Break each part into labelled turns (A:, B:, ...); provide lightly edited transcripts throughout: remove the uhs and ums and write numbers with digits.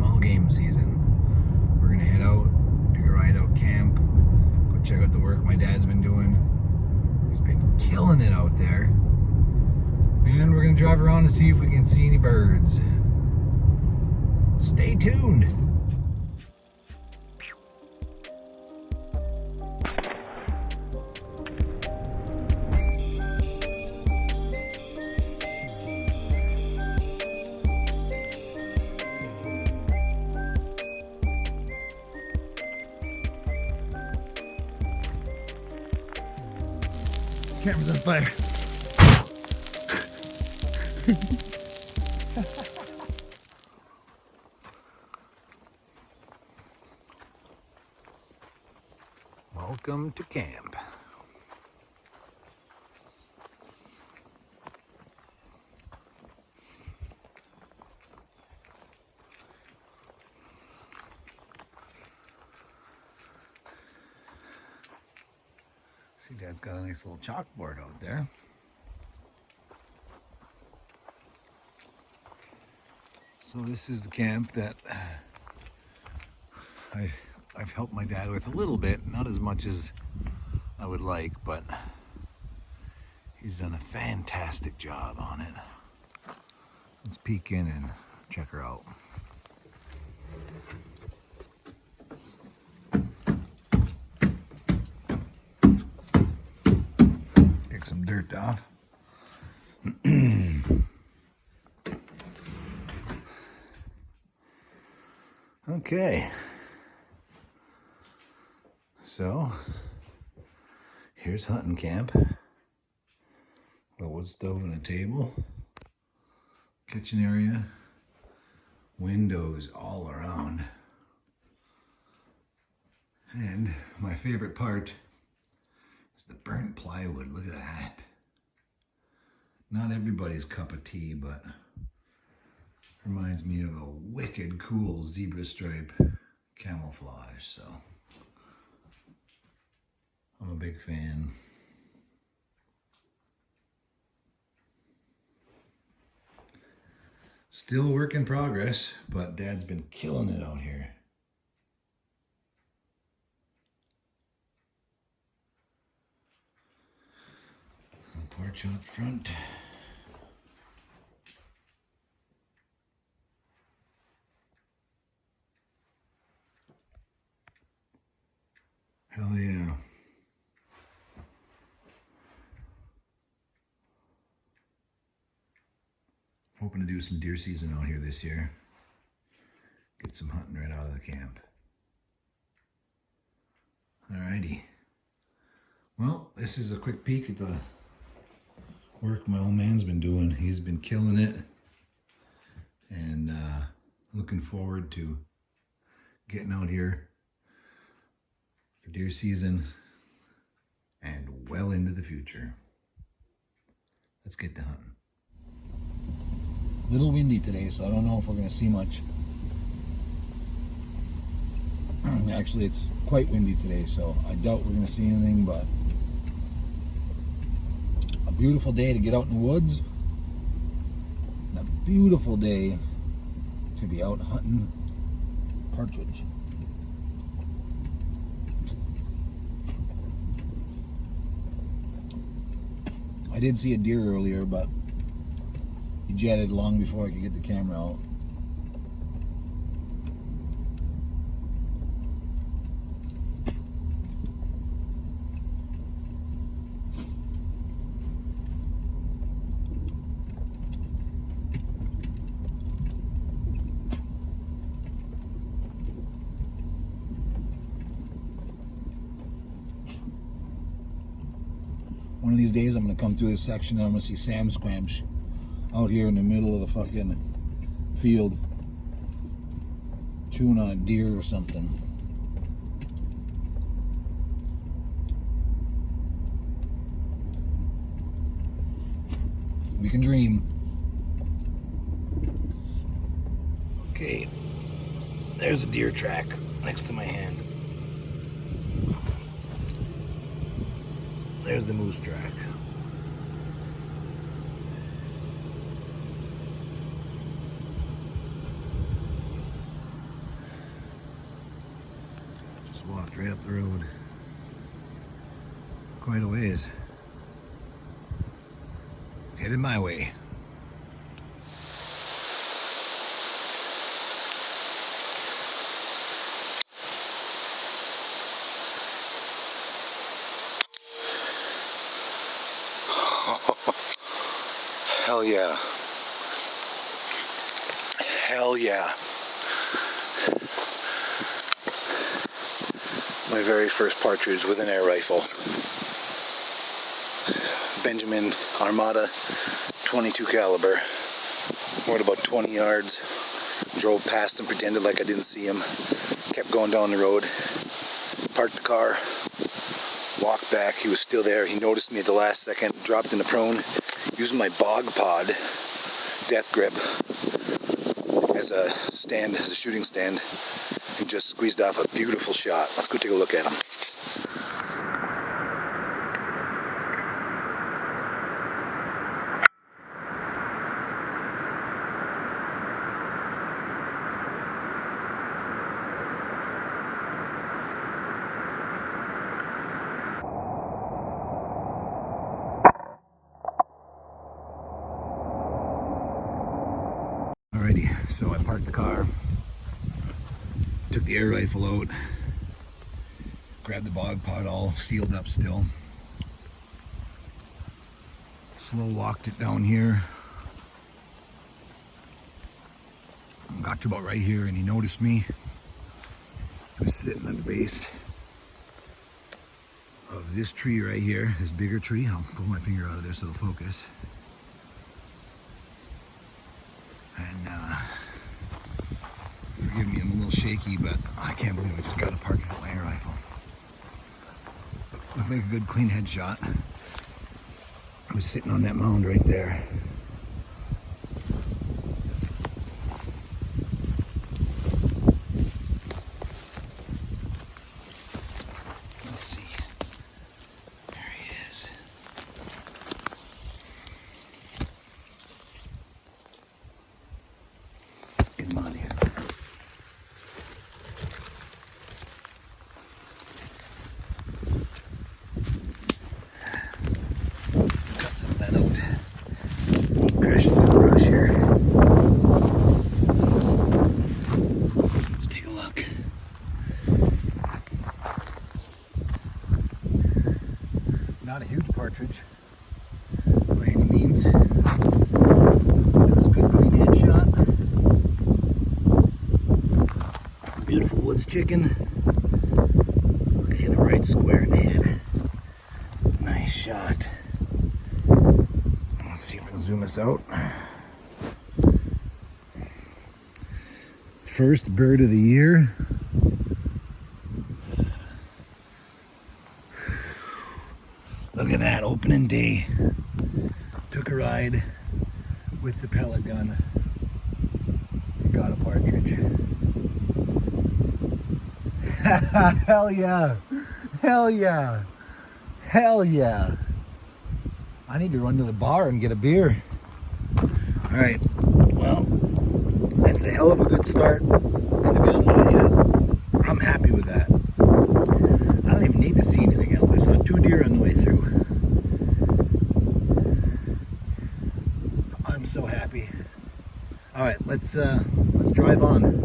A: small game season. We're gonna head out, take a ride out camp, go check out the work my dad's been doing. He's been killing it out there. And we're gonna drive around to see if we can see any birds. Stay tuned. Camera's on fire. Welcome to camp. See, Dad's got a nice little chalkboard out there. So this is the camp that I've helped my dad with a little bit, not as much as I would like, but he's done a fantastic job on it. Let's peek in and check her out. Pick some dirt off. Okay. So, here's hunting camp. A wood stove and a table. Kitchen area. Windows all around. And my favorite part is the burnt plywood. Look at that. Not everybody's cup of tea, but reminds me of a wicked cool zebra stripe camouflage, so I'm a big fan. Still work in progress, but Dad's been killing it out here. Porch out front. Hell yeah. Hoping to do some deer season out here this year. Get some hunting right out of the camp. Alrighty. Well, this is a quick peek at the work my old man's been doing. He's been killing it. And looking forward to getting out here for deer season and well into the future. Let's get to hunting. Little windy today, so I don't know if we're going to see much. Actually, it's quite windy today, so I doubt we're going to see anything, but a beautiful day to get out in the woods. And a beautiful day to be out hunting partridge. I did see a deer earlier, but he jetted long before I could get the camera out. One of these days I'm going to come through this section and I'm going to see Sam Squamch out here in the middle of the fucking field chewing on a deer or something. We can dream. Okay, there's a deer track next to my hand. There's the moose track. Just walked right up the road. Quite a ways. It's headed my way. Hell yeah. Hell yeah. My very first partridge with an air rifle. Benjamin Armada 22 caliber. Went about 20 yards. Drove past him, pretended like I didn't see him. Kept going down the road. Parked the car. Walked back. He was still there. He noticed me at the last second. Dropped in the prone. Using my bog pod death grip as a stand, as a shooting stand, and just squeezed off a beautiful shot. Let's go take a look at him. Alrighty, so I parked the car, took the air rifle out, grabbed the bog pod all sealed up still, slow walked it down here, got to about right here and he noticed me. He was sitting at the base of this tree right here, this bigger tree. I'll pull my finger out of there so it'll focus. And forgive me, I'm a little shaky, but I can't believe I just got a partridge with my air rifle. Looked like a good clean headshot. I was sitting on that mound right there. Let's see. There he is. Let's get him out of here. Cut some of that out. Crashing through the brush here. Let's take a look. Not a huge partridge by any means. It was a good clean headshot. Beautiful woods chicken. Look, I hit it right square in the head. Nice shot. Let's see if I can zoom this out. First bird of the year. Look at that, opening day. Took a ride with the pellet gun. Got a partridge. Hell yeah. Hell yeah. Hell yeah. I need to run to the bar and get a beer. Alright, well, that's a hell of a good start. And to be honest with you, I'm happy with that. I don't even need to see anything else. I saw 2 deer on the way through. I'm so happy. Alright, let's drive on.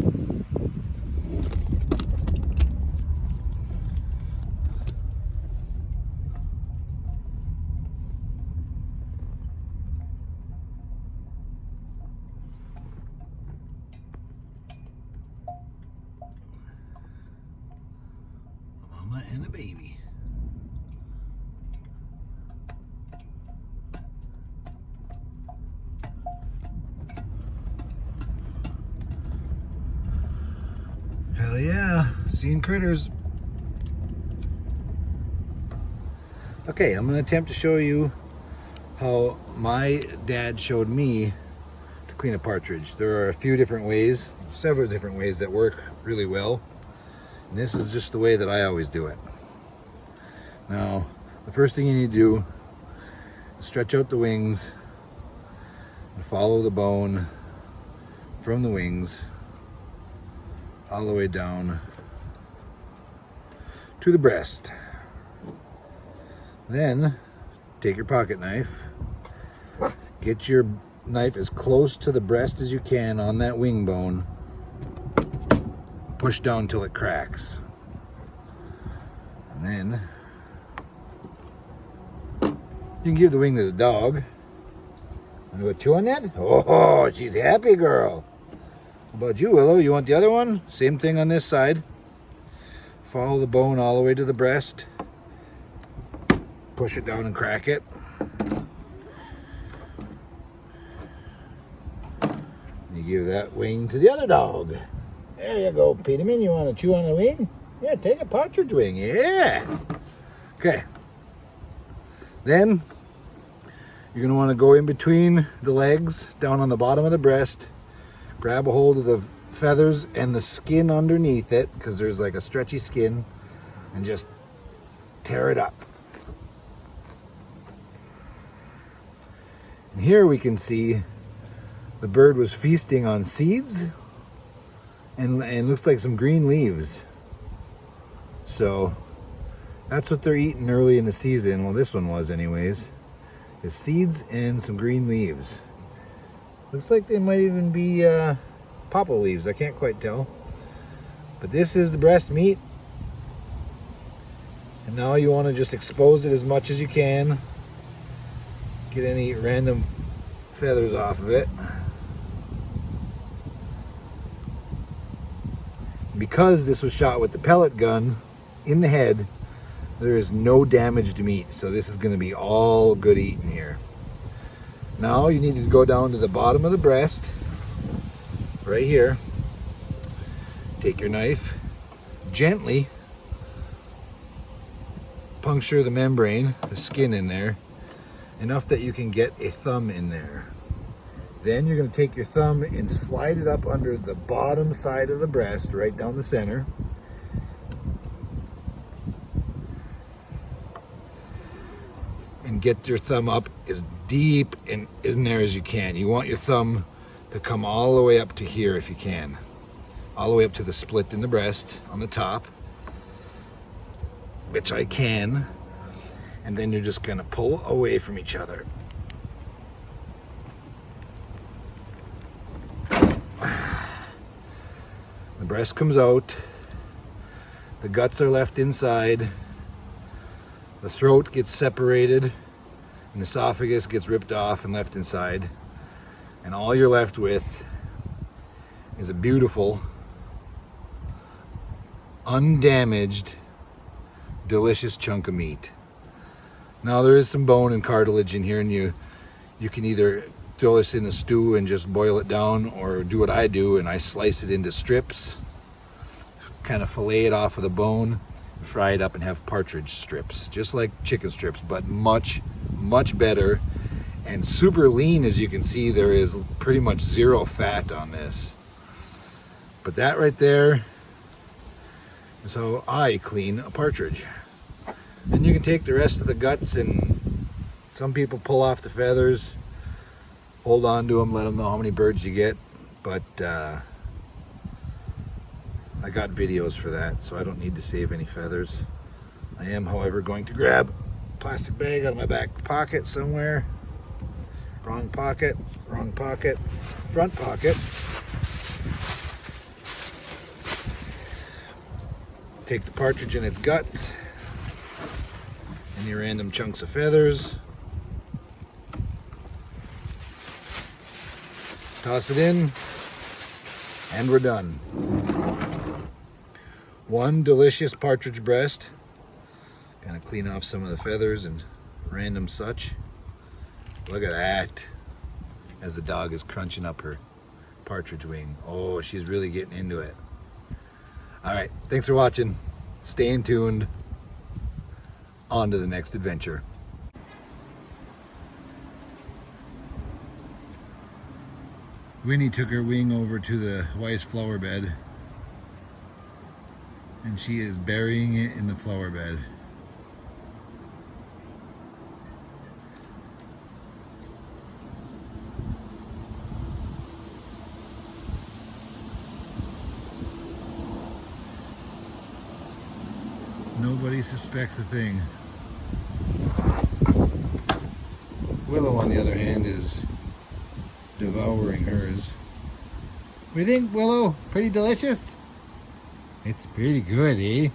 A: Mama and a baby. Hell yeah, seeing critters. Okay, I'm going to attempt to show you how my dad showed me to clean a partridge. There are a few different ways, several different ways that work really well. And this is just the way that I always do it. Now, the first thing you need to do is stretch out the wings and follow the bone from the wings all the way down to the breast. Then take your pocket knife, get your knife as close to the breast as you can on that wing bone, push down till it cracks. And then you can give the wing to the dog. Want to go chew on that? Oh, she's a happy girl. How about you, Willow? You want the other one? Same thing on this side. Follow the bone all the way to the breast. Push it down and crack it. You give that wing to the other dog. There you go, Peterman. You want to chew on the wing? Yeah, take a partridge wing. Yeah. Okay. Then you're going to want to go in between the legs, down on the bottom of the breast, grab a hold of the feathers and the skin underneath it, because there's like a stretchy skin, and just tear it up. And here we can see the bird was feasting on seeds and looks like some green leaves. So that's what they're eating early in the season. Well, this one was anyways. Is seeds and some green leaves. Looks like they might even be pawpaw leaves. I can't quite tell. But this is the breast meat. And now you want to just expose it as much as you can. Get any random feathers off of it. Because this was shot with the pellet gun in the head, there is no damaged meat. So this is going to be all good eating here. Now you need to go down to the bottom of the breast, right here. Take your knife, gently puncture the membrane, the skin in there, enough that you can get a thumb in there. Then you're going to take your thumb and slide it up under the bottom side of the breast, right down the center. And get your thumb up as deep in there as you can. You want your thumb to come all the way up to here if you can. All the way up to the split in the breast on the top, which I can. And then you're just going to pull away from each other. The breast comes out, the guts are left inside, the throat gets separated, and the esophagus gets ripped off and left inside. And all you're left with is a beautiful, undamaged, delicious chunk of meat. Now there is some bone and cartilage in here, and you can either throw this in the stew and just boil it down, or do what I do and I slice it into strips, kind of fillet it off of the bone, fry it up and have partridge strips, just like chicken strips, but much better and super lean. As you can see, there is pretty much zero fat on this. But that right there is how I clean a partridge. And you can take the rest of the guts, and some people pull off the feathers, hold on to them, let them know how many birds you get. But I got videos for that, so I don't need to save any feathers. I am, however, going to grab a plastic bag out of my back pocket somewhere. Wrong pocket, front pocket. Take the partridge and its guts, any random chunks of feathers. Toss it in, and we're done. One delicious partridge breast. Kind of clean off some of the feathers and random such. Look at that, as the dog is crunching up her partridge wing. Oh, she's really getting into it. All right, thanks for watching. Staying tuned. On to the next adventure. Winnie took her wing over to the Weiss flower bed, and she is burying it in the flower bed. Nobody suspects a thing. Willow, on the other hand, is devouring hers. What do you think, Willow? Pretty delicious? It's pretty good, eh?